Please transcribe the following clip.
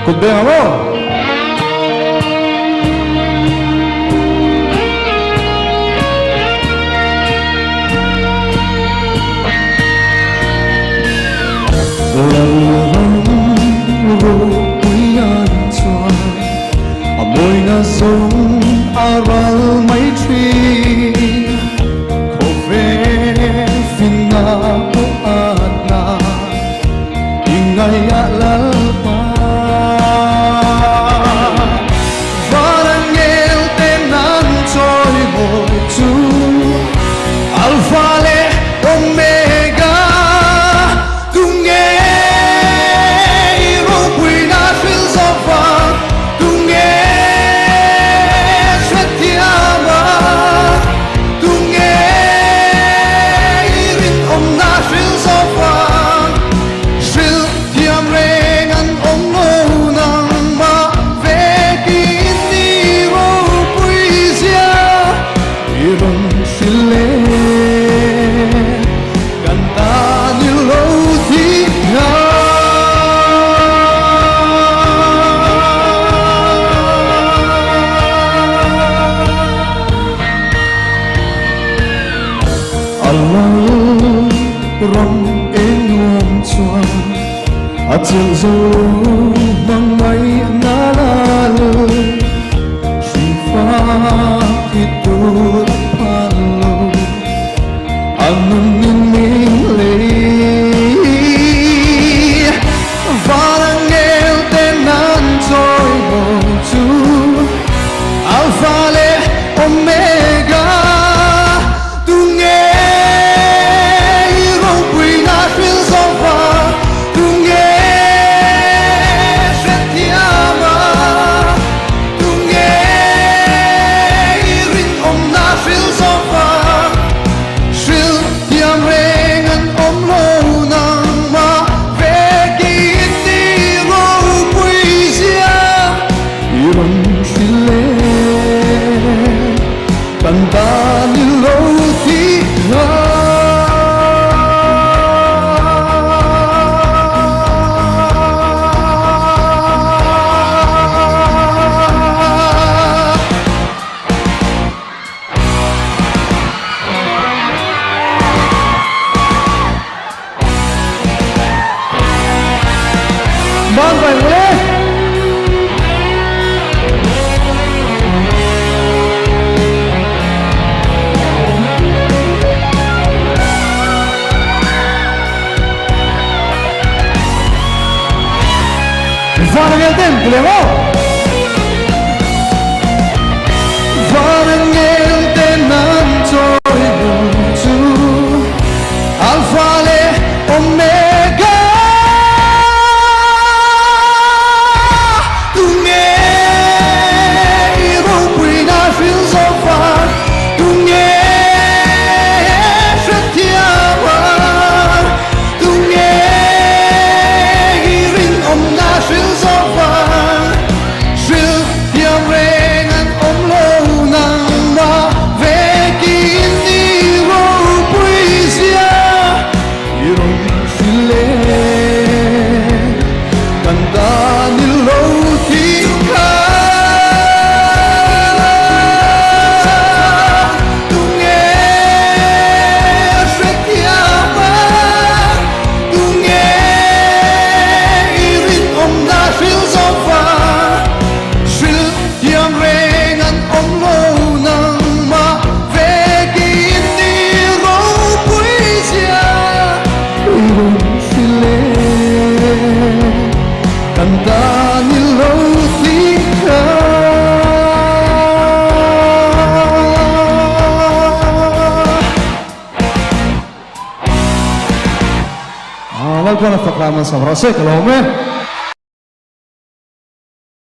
Kutbeng mo. Môi ngả giống aral mấy tri khổ về phiền ngã ô ạt na in ngày ạ lỡ pa và đang nghe tên nan trôi hồi chú alpha le omega cùng nghe iro quy na phiêu gió vàng cùng nghe rong êm nhuộm choàng chiều dâu mang mây ngã la lời suy pha khi tôi phan lâu anh nhìn mình lấy và đang nghe tên nan trôi bầu chú alpha le omega Vâng, vậy lên. Và đang nghe tên của Lê Mô. Và đang nghe tên nan trôi bầu chú alpha le omega. Buona proclamação para você, Colomé.